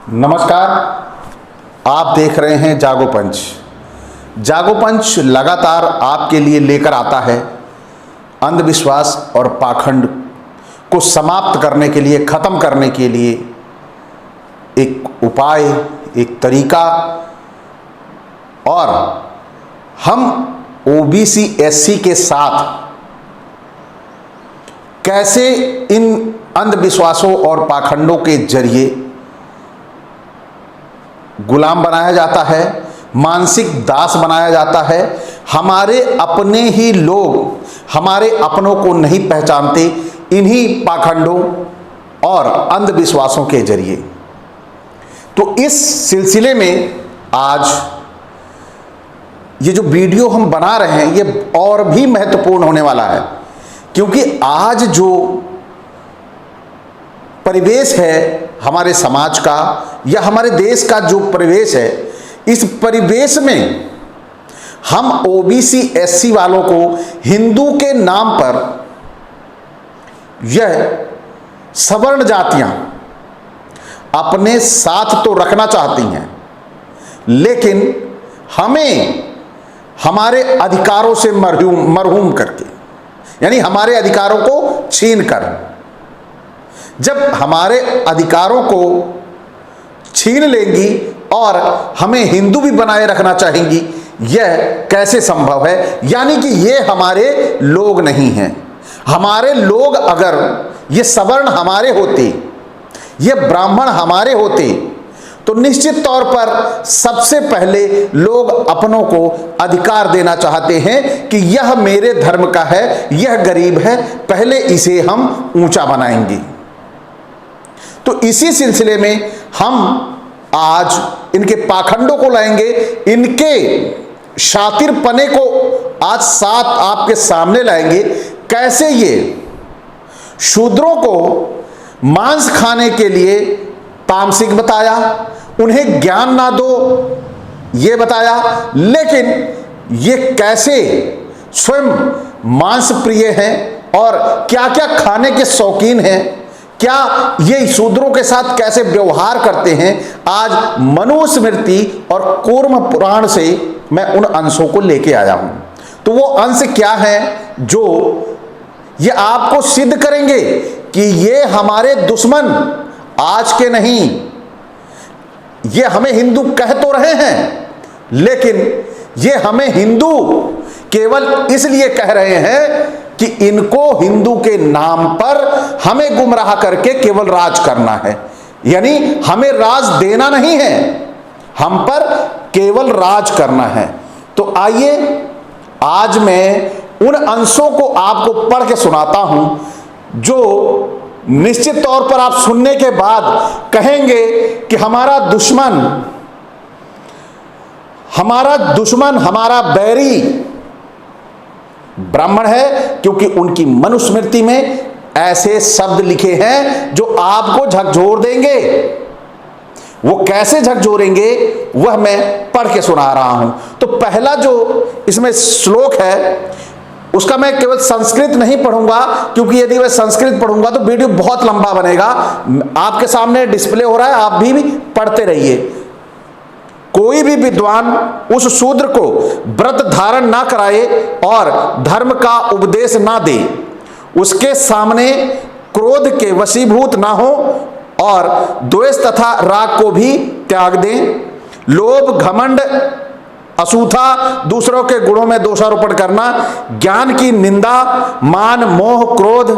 नमस्कार, आप देख रहे हैं जागो पंच। जागो पंच लगातार आपके लिए लेकर आता है अंधविश्वास और पाखंड को समाप्त करने के लिए, खत्म करने के लिए एक उपाय, एक तरीका। और हम ओबीसी एससी के साथ कैसे इन अंधविश्वासों और पाखंडों के जरिए गुलाम बनाया जाता है, मानसिक दास बनाया जाता है। हमारे अपने ही लोग हमारे अपनों को नहीं पहचानते इन्हीं पाखंडों और अंधविश्वासों के जरिए। तो इस सिलसिले में आज ये जो वीडियो हम बना रहे हैं ये और भी महत्वपूर्ण होने वाला है, क्योंकि आज जो परिवेश है हमारे समाज का या हमारे देश का जो परिवेश है, इस परिवेश में हम ओबीसी एससी वालों को हिंदू के नाम पर यह सवर्ण जातियां अपने साथ तो रखना चाहती हैं, लेकिन हमें हमारे अधिकारों से मरहूम करके, यानी हमारे अधिकारों को छीन कर, जब हमारे अधिकारों को छीन लेंगी और हमें हिंदू भी बनाए रखना चाहेंगी, यह कैसे संभव है? यानी कि ये हमारे लोग नहीं हैं। हमारे लोग, अगर ये सवर्ण हमारे होते, ये ब्राह्मण हमारे होते, तो निश्चित तौर पर सबसे पहले लोग अपनों को अधिकार देना चाहते हैं कि यह मेरे धर्म का है, यह गरीब है, पहले इसे हम ऊंचा बनाएंगे। तो इसी सिलसिले में हम आज इनके पाखंडों को लाएंगे, इनके शातिरपने को आज साथ आपके सामने लाएंगे। कैसे ये शूद्रों को मांस खाने के लिए तामसिक बताया, उन्हें ज्ञान ना दो ये बताया, लेकिन ये कैसे स्वयं मांस प्रिय हैं और क्या क्या खाने के शौकीन हैं, क्या ये शूद्रों के साथ कैसे व्यवहार करते हैं, आज मनुस्मृति और कूर्म पुराण से मैं उन अंशों को लेके आया हूं। तो वो अंश क्या है जो ये आपको सिद्ध करेंगे कि ये हमारे दुश्मन आज के नहीं, ये हमें हिंदू कह तो रहे हैं, लेकिन ये हमें हिंदू केवल इसलिए कह रहे हैं कि इनको हिंदू के नाम पर हमें गुमराह करके केवल राज करना है। यानी हमें राज देना नहीं है, हम पर केवल राज करना है। तो आइए आज मैं उन अंशों को आपको पढ़ के सुनाता हूं जो निश्चित तौर पर आप सुनने के बाद कहेंगे कि हमारा दुश्मन हमारा बैरी ब्राह्मण है, क्योंकि उनकी मनुस्मृति में ऐसे शब्द लिखे हैं जो आपको झकझोर देंगे। वो कैसे झकझोरेंगे वह मैं पढ़ के सुना रहा हूं। तो पहला जो इसमें श्लोक है उसका मैं केवल संस्कृत नहीं पढ़ूंगा, क्योंकि यदि मैं संस्कृत पढ़ूंगा तो वीडियो बहुत लंबा बनेगा। आपके सामने डिस्प्ले हो रहा है, आप भी पढ़ते रहिए। कोई भी विद्वान उस शूद्र को व्रत धारण ना कराए और धर्म का उपदेश ना दे, उसके सामने क्रोध के वशीभूत ना हो और द्वेष तथा राग को भी त्याग दें। लोभ, घमंड, असूथा, दूसरों के गुणों में दोषारोपण करना, ज्ञान की निंदा, मान, मोह, क्रोध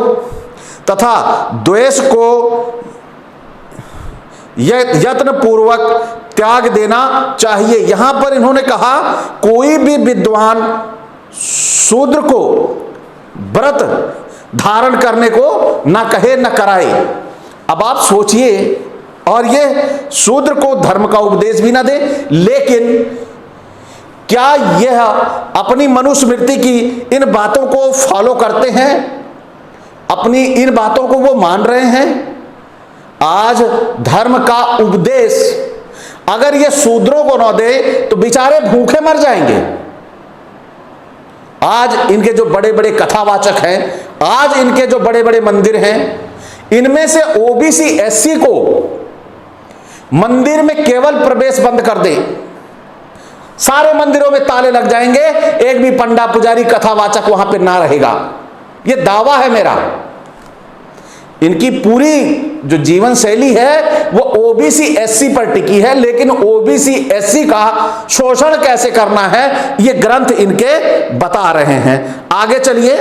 तथा द्वेष को यत्न पूर्वक त्याग देना चाहिए। यहां पर इन्होंने कहा कोई भी विद्वान शूद्र को व्रत धारण करने को ना कहे न कराए। अब आप सोचिए, और ये शूद्र को धर्म का उपदेश भी ना दे, लेकिन क्या यह अपनी मनुस्मृति की इन बातों को फॉलो करते हैं? अपनी इन बातों को वो मान रहे हैं? आज धर्म का उपदेश अगर ये शूद्रों को न दे तो बेचारे भूखे मर जाएंगे। आज इनके जो बड़े बड़े कथावाचक हैं, आज इनके जो बड़े बड़े मंदिर हैं, इनमें से ओबीसी एससी को मंदिर में केवल प्रवेश बंद कर दे, सारे मंदिरों में ताले लग जाएंगे, एक भी पंडा पुजारी कथावाचक वहां पे ना रहेगा। यह दावा है मेरा। इनकी पूरी जो जीवन शैली है वो ओबीसी एससी पर टिकी है, लेकिन ओबीसी एससी का शोषण कैसे करना है ये ग्रंथ इनके बता रहे हैं। आगे चलिए,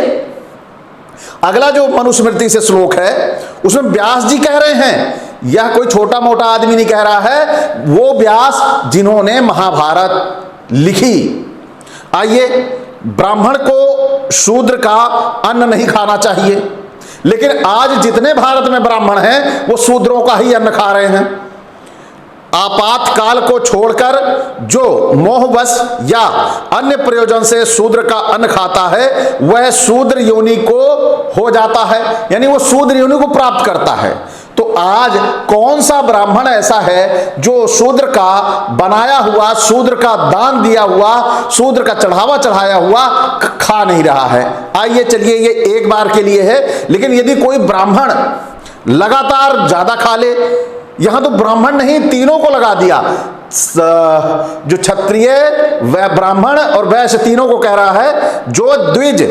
अगला जो मनुस्मृति से श्लोक है उसमें व्यास जी कह रहे हैं, यह कोई छोटा मोटा आदमी नहीं कह रहा है, वो व्यास जिन्होंने महाभारत लिखी। आइए, ब्राह्मण को शूद्र का अन्न नहीं खाना चाहिए, लेकिन आज जितने भारत में ब्राह्मण हैं वो शूद्रों का ही अन्न खा रहे हैं। आपातकाल को छोड़कर जो मोहवश या अन्य प्रयोजन से शूद्र का अन्न खाता है वह शूद्र योनि को हो जाता है, यानी वो शूद्र योनि को प्राप्त करता है। तो आज कौन सा ब्राह्मण ऐसा है जो शूद्र का बनाया हुआ, शूद्र का दान दिया हुआ, शूद्र का चढ़ावा चढ़ाया हुआ खा नहीं रहा है? आइए चलिए, ये एक बार के लिए है, लेकिन यदि कोई ब्राह्मण लगातार ज्यादा खा ले, यहां तो ब्राह्मण नहीं तीनों को लगा दिया, जो क्षत्रिय वह ब्राह्मण और वैश्य तीनों को कह रहा है, जो द्विज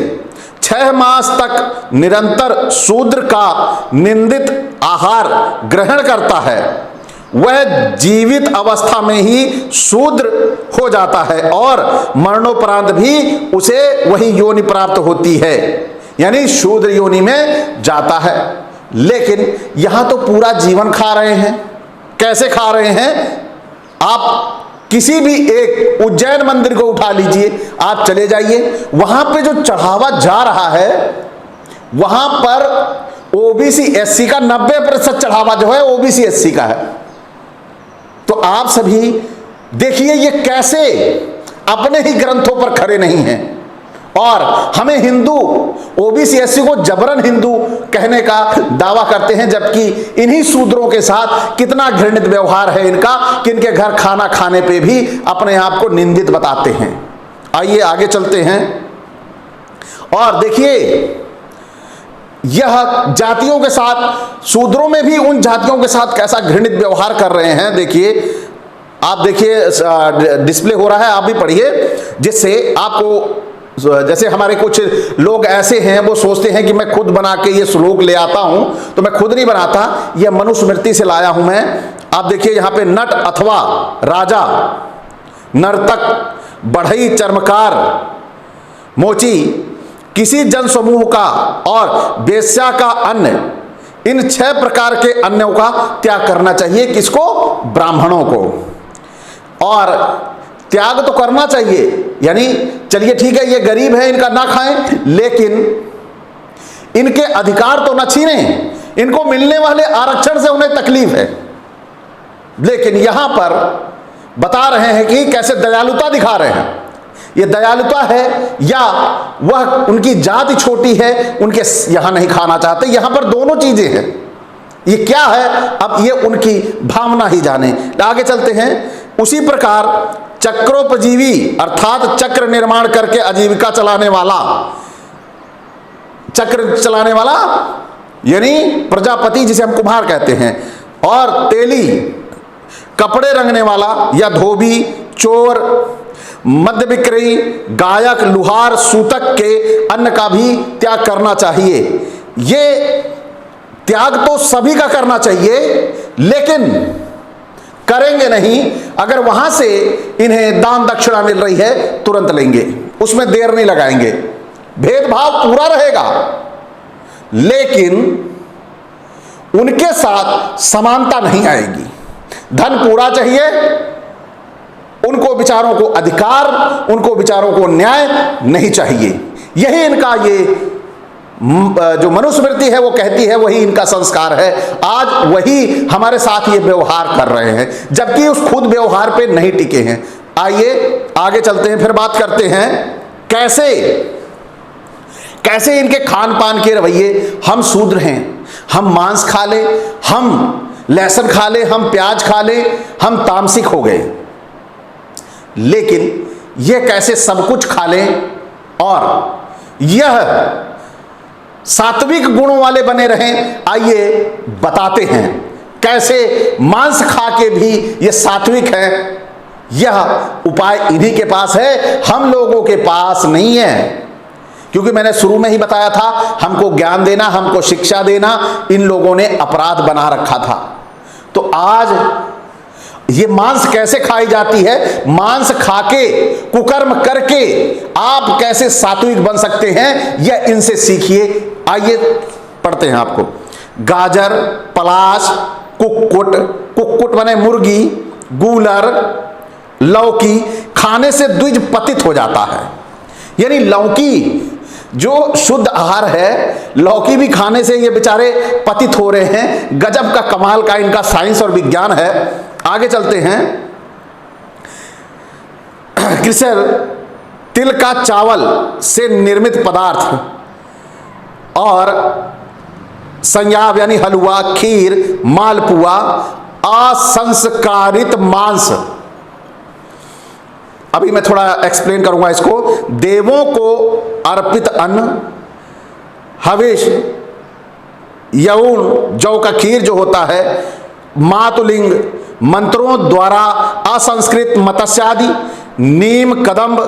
6 मास तक निरंतर शूद्र का निंदित आहार ग्रहण करता है वह जीवित अवस्था में ही शूद्र हो जाता है और मरणोपरांत भी उसे वही योनि प्राप्त होती है, यानी शूद्र योनि में जाता है। लेकिन यहां तो पूरा जीवन खा रहे हैं। कैसे खा रहे हैं? आप किसी भी एक उज्जैन मंदिर को उठा लीजिए, आप चले जाइए, वहां पे जो चढ़ावा जा रहा है वहां पर ओबीसी एससी का 90% चढ़ावा जो है ओबीसी एससी का है। तो आप सभी देखिए ये कैसे अपने ही ग्रंथों पर खड़े नहीं हैं और हमें हिंदू ओबीसी एससी को जबरन हिंदू कहने का दावा करते हैं, जबकि इन्हीं शूद्रों के साथ कितना घृणित व्यवहार है इनका कि इनके घर खाना खाने पे भी अपने आप को निंदित बताते हैं। आइए आगे चलते हैं और देखिए यह जातियों के साथ, शूद्रों में भी उन जातियों के साथ कैसा घृणित व्यवहार कर रहे हैं। देखिए, आप देखिए डिस्प्ले हो रहा है, आप भी पढ़िए, जिससे आपको, जैसे हमारे कुछ लोग ऐसे हैं वो सोचते हैं कि मैं खुद बना के ये श्लोक ले आता हूं, तो मैं खुद नहीं बनाता, यह मनुस्मृति से लाया हूं मैं। आप देखिए यहां पे नट अथवा राजा, नर्तक, बढ़ई, चर्मकार, मोची, किसी जन समूह का और वेश्या का अन्न, इन 6 प्रकार के अन्नों का त्याग करना चाहिए। किसको? ब्राह्मणों को। और त्याग तो करना चाहिए, यानी चलिए ठीक है ये गरीब है इनका ना खाएं, लेकिन इनके अधिकार तो ना छीने, इनको मिलने वाले आरक्षण से उन्हें तकलीफ है। लेकिन यहां पर बता रहे हैं कि कैसे दयालुता दिखा रहे हैं। ये दयालुता है या वह उनकी जाति छोटी है, उनके यहां नहीं खाना चाहते? यहां पर दोनों चीजें हैं। ये क्या है अब ये उनकी भावना ही जाने। आगे चलते हैं। उसी प्रकार चक्रोपजीवी अर्थात चक्र निर्माण करके आजीविका चलाने वाला, चक्र चलाने वाला यानी प्रजापति जिसे हम कुम्हार कहते हैं, और तेली, कपड़े रंगने वाला या धोबी, चोर, मद्य विक्रयी, गायक, लुहार, सूतक के अन्न का भी त्याग करना चाहिए। ये त्याग तो सभी का करना चाहिए, लेकिन करेंगे नहीं। अगर वहां से इन्हें दान दक्षिणा मिल रही है तुरंत लेंगे, उसमें देर नहीं लगाएंगे। भेदभाव पूरा रहेगा, लेकिन उनके साथ समानता नहीं आएगी। धन पूरा चाहिए, उनको विचारों को अधिकार, उनको विचारों को न्याय नहीं चाहिए। यही इनका ये जो मनुस्मृति है वो कहती है, वही इनका संस्कार है। आज वही हमारे साथ ये व्यवहार कर रहे हैं, जबकि उस खुद व्यवहार पे नहीं टिके हैं। आइए आगे चलते हैं, फिर बात करते हैं कैसे कैसे इनके खान पान के रवैये। हम शूद्र हैं, हम मांस खा ले, हम लहसुन खा ले, हम प्याज खा ले, हम तामसिक हो गए, लेकिन यह कैसे सब कुछ खा लें और यह सात्विक गुणों वाले बने रहें। आइए बताते हैं कैसे मांस खा के भी ये सात्विक है, यह उपाय इन्हीं के पास है, हम लोगों के पास नहीं है। क्योंकि मैंने शुरू में ही बताया था, हमको ज्ञान देना, हमको शिक्षा देना इन लोगों ने अपराध बना रखा था। तो आज ये मांस कैसे खाई जाती है, मांस खाके कुकर्म करके आप कैसे सात्विक बन सकते हैं, यह इनसे सीखिए। आइए पढ़ते हैं आपको। गाजर, पलाश, कुक्कुट माने मुर्गी, गूलर, लौकी खाने से द्विज पतित हो जाता है। यानी लौकी जो शुद्ध आहार है, लौकी भी खाने से ये बेचारे पतित हो रहे हैं। गजब का कमाल का इनका साइंस और विज्ञान है। आगे चलते हैं। कृष्ण तिल का चावल से निर्मित पदार्थ और संयाव यानी हलवा, खीर, मालपुआ, असंस्कारित मांस। अभी मैं थोड़ा एक्सप्लेन करूंगा इसको। देवों को अर्पित अन्न, हविष, यौन जौ का खीर जो होता है, मातुलिंग, मंत्रों द्वारा असंस्कृत मत्स्यादि, नीम, कदम्ब,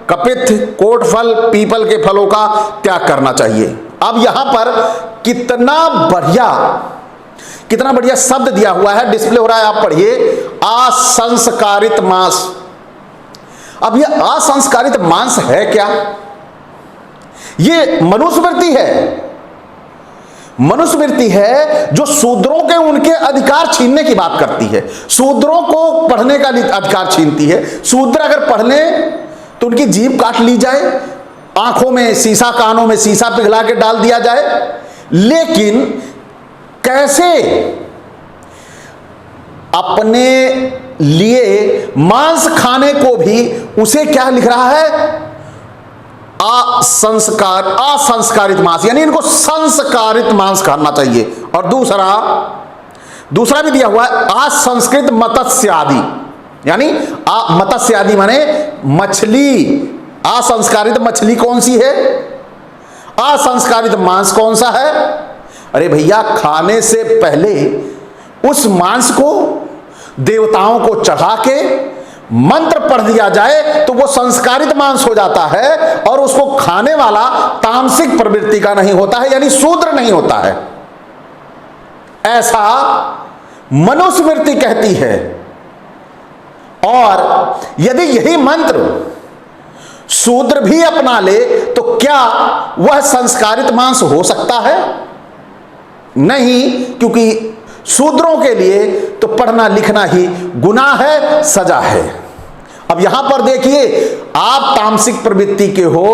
कपित्थ, कोटफल, पीपल के फलों का त्याग करना चाहिए। अब यहां पर कितना बढ़िया शब्द दिया हुआ है, डिस्प्ले हो रहा है, आप पढ़िए। असंस्कारित मांस। अब यह असंस्कारित मांस है क्या? यह मनुस्मृति है। मनुस्मृति है जो शूद्रों के उनके अधिकार छीनने की बात करती है। शूद्रों को पढ़ने का अधिकार छीनती है। शूद्र अगर पढ़ ले तो उनकी जीभ काट ली जाए, आंखों में शीशा, कानों में शीशा पिघला के डाल दिया जाए। लेकिन कैसे अपने लिए मांस खाने को भी उसे क्या लिख रहा है? असंस्कारित मांस, यानी इनको संस्कारित मांस खाना चाहिए। और दूसरा भी दिया हुआ है, असंस्कृत मत्स्य आदि, यानी मत्स्य आदि माने मछली। असंस्कारित मछली कौन सी है? असंस्कारित मांस कौन सा है? अरे भैया, खाने से पहले उस मांस को देवताओं को चढ़ा के मंत्र पढ़ दिया जाए तो वो संस्कारित मांस हो जाता है, और उसको खाने वाला तामसिक प्रवृत्ति का नहीं होता है, यानी शूद्र नहीं होता है। ऐसा मनुस्मृति कहती है। और यदि यही मंत्र शूद्र भी अपना ले तो क्या वह संस्कारित मांस हो सकता है? नहीं, क्योंकि शूद्रों के लिए तो पढ़ना लिखना ही गुनाह है, सजा है। अब यहां पर देखिए, आप तामसिक प्रवृत्ति के हो,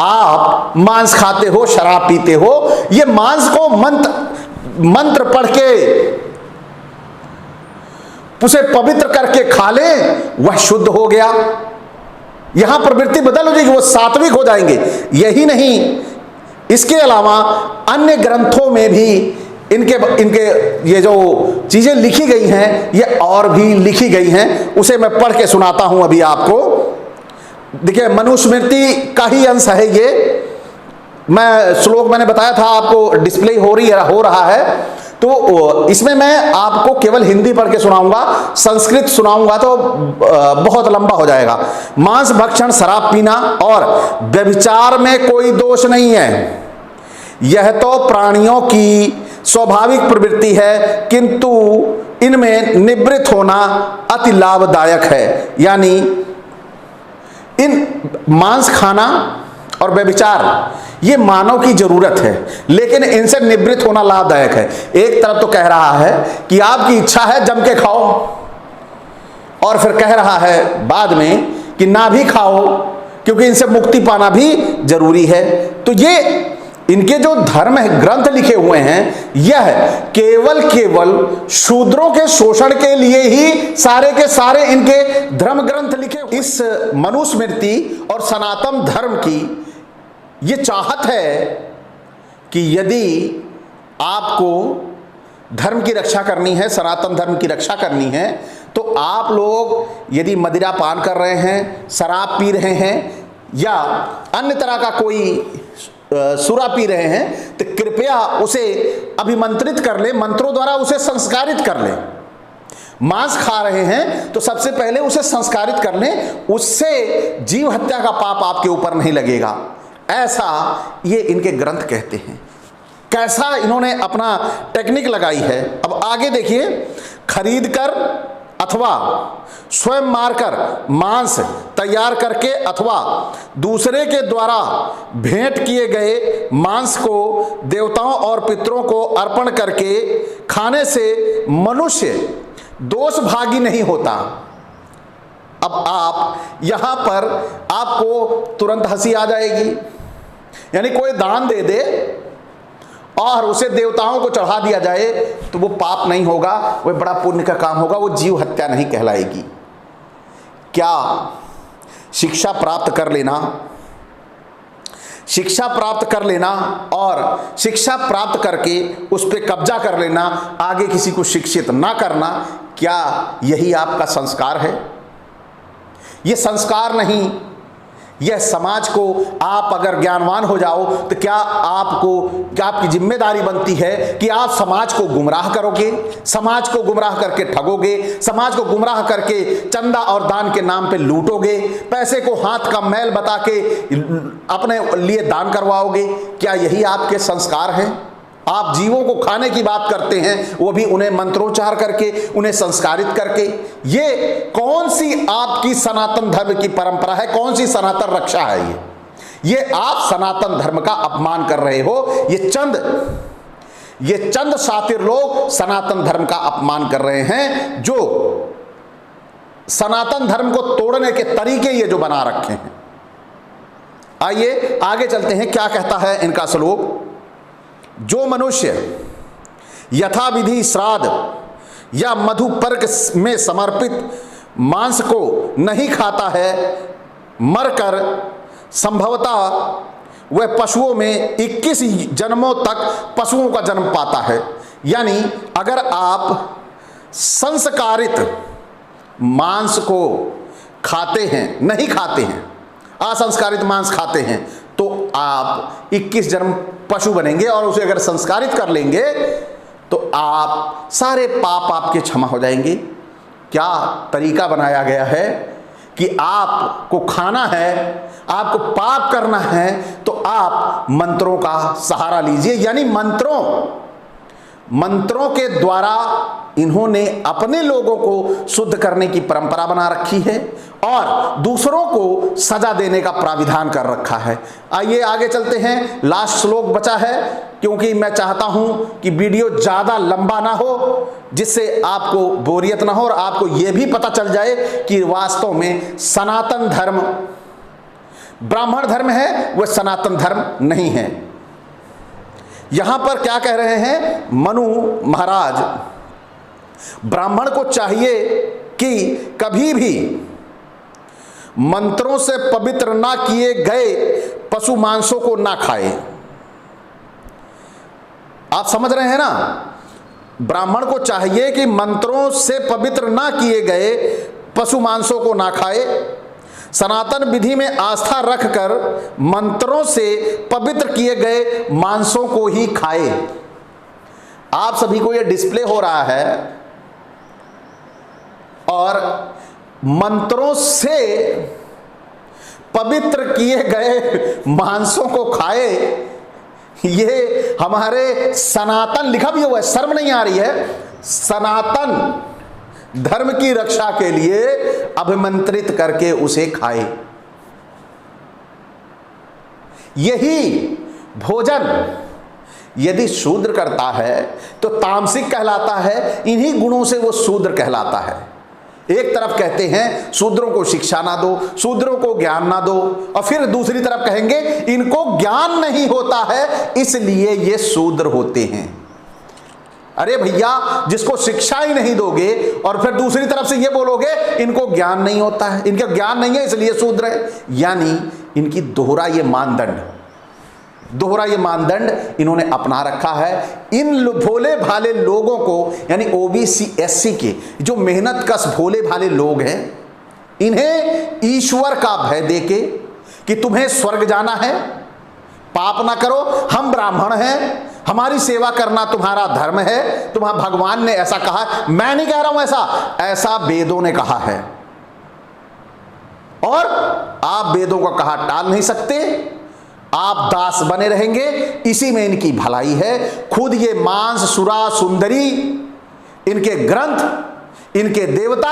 आप मांस खाते हो, शराब पीते हो, ये मांस को मंत्र पढ़ के उसे पवित्र करके खा ले, वह शुद्ध हो गया। यहां प्रवृत्ति बदल हो जाएगी, वो सात्विक हो जाएंगे। यही नहीं, इसके अलावा अन्य ग्रंथों में भी इनके ये जो चीजें लिखी गई हैं, ये और भी लिखी गई हैं। उसे मैं पढ़ के सुनाता हूं अभी आपको। देखिए, मनुस्मृति का ही अंश है ये। मैं श्लोक मैंने बताया था आपको, डिस्प्ले हो रहा है। तो इसमें मैं आपको केवल हिंदी पढ़ के सुनाऊंगा, संस्कृत सुनाऊंगा तो बहुत लंबा हो जाएगा। मांस भक्षण, शराब पीना और व्यभिचार में कोई दोष नहीं है। यह तो प्राणियों की स्वाभाविक प्रवृत्ति है, किंतु इनमें निवृत्त होना अति लाभदायक है। यानी इन मांस खाना और व्यभिचार ये मानव की जरूरत है, लेकिन इनसे निवृत्त होना लाभदायक है। एक तरफ तो कह रहा है कि आपकी इच्छा है जम के खाओ, और फिर कह रहा है बाद में कि ना भी खाओ, क्योंकि इनसे मुक्ति पाना भी जरूरी है। तो ये इनके जो धर्म ग्रंथ लिखे हुए हैं, यह केवल शूद्रों के शोषण के लिए ही सारे के सारे इनके धर्म ग्रंथ लिखे। इस मनुस्मृति और सनातन धर्म की ये चाहत है कि यदि आपको धर्म की रक्षा करनी है, सनातन धर्म की रक्षा करनी है, तो आप लोग यदि मदिरा पान कर रहे हैं, शराब पी रहे हैं, या अन्य तरह का कोई सुरा पी रहे हैं तो कृपया उसे अभिमंत्रित कर ले, मंत्रों द्वारा उसे संस्कारित कर ले। मांस खा रहे हैं तो सबसे पहले उसे संस्कारित कर लें, उससे जीव हत्या का पाप आपके ऊपर नहीं लगेगा। ऐसा ये इनके ग्रंथ कहते हैं। कैसा इन्होंने अपना टेक्निक लगाई है। अब आगे देखिए, खरीद कर अथवा स्वयं मारकर मांस तैयार करके अथवा दूसरे के द्वारा भेंट किए गए मांस को देवताओं और पितरों को अर्पण करके खाने से मनुष्य दोष भागी नहीं होता। अब आप यहां पर आपको तुरंत हंसी आ जाएगी, यानी कोई दान दे दे और उसे देवताओं को चढ़ा दिया जाए तो वो पाप नहीं होगा, वह बड़ा पुण्य का काम होगा, वो जीव हत्या नहीं कहलाएगी। क्या शिक्षा प्राप्त कर लेना, शिक्षा प्राप्त कर लेना और शिक्षा प्राप्त करके उस पर कब्जा कर लेना, आगे किसी को शिक्षित ना करना, क्या यही आपका संस्कार है? यह संस्कार नहीं। यह समाज को, आप अगर ज्ञानवान हो जाओ तो क्या आपकी जिम्मेदारी बनती है कि आप समाज को गुमराह करोगे, समाज को गुमराह करके ठगोगे, समाज को गुमराह करके चंदा और दान के नाम पे लूटोगे, पैसे को हाथ का मैल बता के अपने लिए दान करवाओगे। क्या यही आपके संस्कार हैं? आप जीवों को खाने की बात करते हैं, वो भी उन्हें मंत्रोच्चार करके, उन्हें संस्कारित करके। ये कौन सी आपकी सनातन धर्म की परंपरा है? कौन सी सनातन रक्षा है? ये आप सनातन धर्म का अपमान कर रहे हो। ये चंद शातिर लोग सनातन धर्म का अपमान कर रहे हैं, जो सनातन धर्म को तोड़ने के तरीके ये जो बना रखे हैं। आइए आगे चलते हैं, क्या कहता है इनका श्लोक। जो मनुष्य यथाविधि श्राद्ध या मधुपर्क में समर्पित मांस को नहीं खाता है, मरकर संभवतः वह पशुओं में 21 जन्मों तक पशुओं का जन्म पाता है। यानी अगर आप संस्कारित मांस को खाते हैं, नहीं खाते हैं, असंस्कारित मांस खाते हैं, तो आप 21 जन्म पशु बनेंगे, और उसे अगर संस्कारित कर लेंगे तो आप सारे पाप आपके क्षमा हो जाएंगे। क्या तरीका बनाया गया है कि आपको खाना है, आपको पाप करना है, तो आप मंत्रों का सहारा लीजिए। यानी मंत्रों के द्वारा इन्होंने अपने लोगों को शुद्ध करने की परंपरा बना रखी है और दूसरों को सजा देने का प्राविधान कर रखा है। आइए आगे चलते हैं, लास्ट श्लोक बचा है, क्योंकि मैं चाहता हूं कि वीडियो ज्यादा लंबा ना हो, जिससे आपको बोरियत ना हो और आपको यह भी पता चल जाए कि वास्तव में सनातन धर्म ब्राह्मण धर्म है, वह सनातन धर्म नहीं है। यहां पर क्या कह रहे हैं मनु महाराज, ब्राह्मण को चाहिए कि कभी भी मंत्रों से पवित्र ना किए गए पशु मांसों को ना खाए। आप समझ रहे हैं ना? ब्राह्मण को चाहिए कि मंत्रों से पवित्र ना किए गए पशु मांसों को ना खाए, सनातन विधि में आस्था रखकर मंत्रों से पवित्र किए गए मांसों को ही खाए। आप सभी को यह डिस्प्ले हो रहा है, और मंत्रों से पवित्र किए गए मांसों को खाए, ये हमारे सनातन लिखा भी हुआ है, शर्म नहीं आ रही है, सनातन धर्म की रक्षा के लिए अभिमंत्रित करके उसे खाए। यही भोजन यदि शूद्र करता है तो तामसिक कहलाता है, इन्हीं गुणों से वो शूद्र कहलाता है। एक तरफ कहते हैं शूद्रों को शिक्षा ना दो, शूद्रों को ज्ञान ना दो, और फिर दूसरी तरफ कहेंगे इनको ज्ञान नहीं होता है इसलिए ये शूद्र होते हैं। अरे भैया, जिसको शिक्षा ही नहीं दोगे और फिर दूसरी तरफ से ये बोलोगे इनको ज्ञान नहीं होता है, इनका ज्ञान नहीं है इसलिए शूद्र है। यानी इनकी दोहरा ये मानदंड इन्होंने अपना रखा है। इन भोले भाले लोगों को, यानी ओबीसी एससी के जो मेहनत कश भोले भाले लोग हैं, इन्हें ईश्वर का भय देके कि तुम्हें स्वर्ग जाना है, पाप ना करो, हम ब्राह्मण हैं, हमारी सेवा करना तुम्हारा धर्म है, तुम्हारा भगवान ने ऐसा कहा। मैं नहीं कह रहा हूं ऐसा, ऐसा वेदों ने कहा है और आप वेदों का कहा टाल नहीं सकते। आप दास बने रहेंगे, इसी में इनकी भलाई है। खुद ये मांस, सुरा, सुंदरी, इनके ग्रंथ, इनके देवता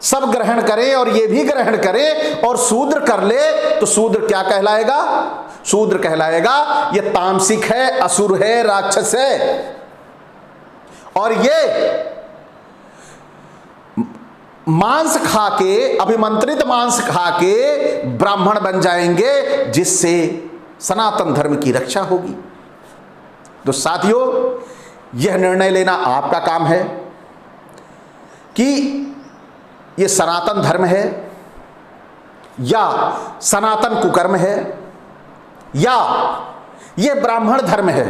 सब ग्रहण करें और ये भी ग्रहण करें और शूद्र कर ले तो शूद्र क्या कहलाएगा? शूद्र कहलाएगा ये तामसिक है, असुर है, राक्षस है। और ये मांस खा के, अभिमंत्रित मांस खा के ब्राह्मण बन जाएंगे, जिससे सनातन धर्म की रक्षा होगी। तो साथियों, यह निर्णय लेना आपका काम है कि ये सनातन धर्म है या सनातन कुकर्म है या ये ब्राह्मण धर्म है।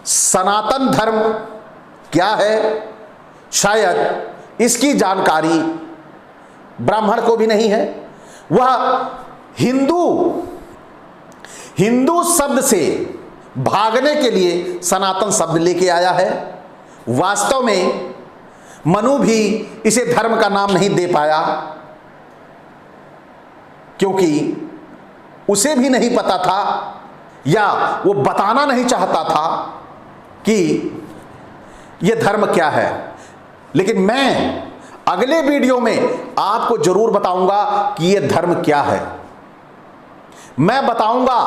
सनातन धर्म क्या है, शायद इसकी जानकारी ब्राह्मण को भी नहीं है। वह हिंदू शब्द से भागने के लिए सनातन शब्द लेके आया है। वास्तव में मनु भी इसे धर्म का नाम नहीं दे पाया, क्योंकि उसे भी नहीं पता था या वो बताना नहीं चाहता था कि यह धर्म क्या है। लेकिन मैं अगले वीडियो में आपको जरूर बताऊंगा कि यह धर्म क्या है। मैं बताऊंगा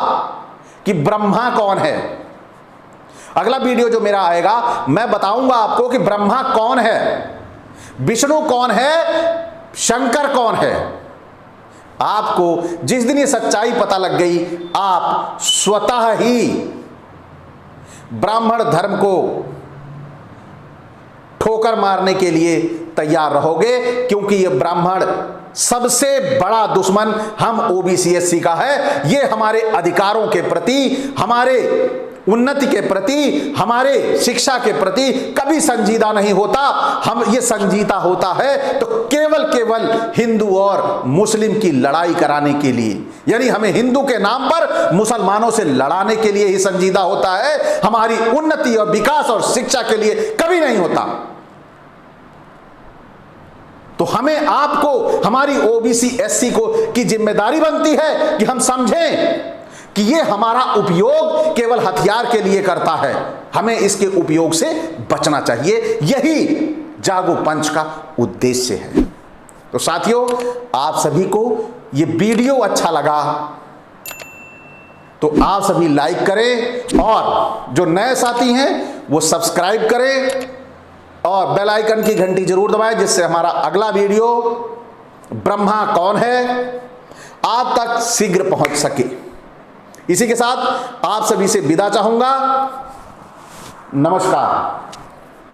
कि ब्रह्मा कौन है। अगला वीडियो जो मेरा आएगा, मैं बताऊंगा आपको कि ब्रह्मा कौन है, विष्णु कौन है, शंकर कौन है। आपको जिस दिन ये सच्चाई पता लग गई, आप स्वतः ही ब्राह्मण धर्म को ठोकर मारने के लिए तैयार रहोगे, क्योंकि ये ब्राह्मण सबसे बड़ा दुश्मन हम ओबीसी एससी का है। ये हमारे अधिकारों के प्रति, हमारे उन्नति के प्रति, हमारे शिक्षा के प्रति कभी संजीदा नहीं होता। हम ये संजीदा होता है तो केवल हिंदू और मुस्लिम की लड़ाई कराने के लिए, यानी हमें हिंदू के नाम पर मुसलमानों से लड़ाने के लिए ही संजीदा होता है। हमारी उन्नति और विकास और शिक्षा के लिए कभी नहीं होता। तो हमें, आपको, हमारी ओबीसी एससी को की जिम्मेदारी बनती है कि हम समझें कि ये हमारा उपयोग केवल हथियार के लिए करता है, हमें इसके उपयोग से बचना चाहिए। यही जागो पंच का उद्देश्य है। तो साथियों, आप सभी को ये वीडियो अच्छा लगा तो आप सभी लाइक करें और जो नए साथी हैं वो सब्सक्राइब करें और बेल आइकन की घंटी जरूर दबाएं, जिससे हमारा अगला वीडियो ब्रह्मा कौन है आप तक शीघ्र पहुंच सके। इसी के साथ आप सभी से विदा चाहूंगा। नमस्कार।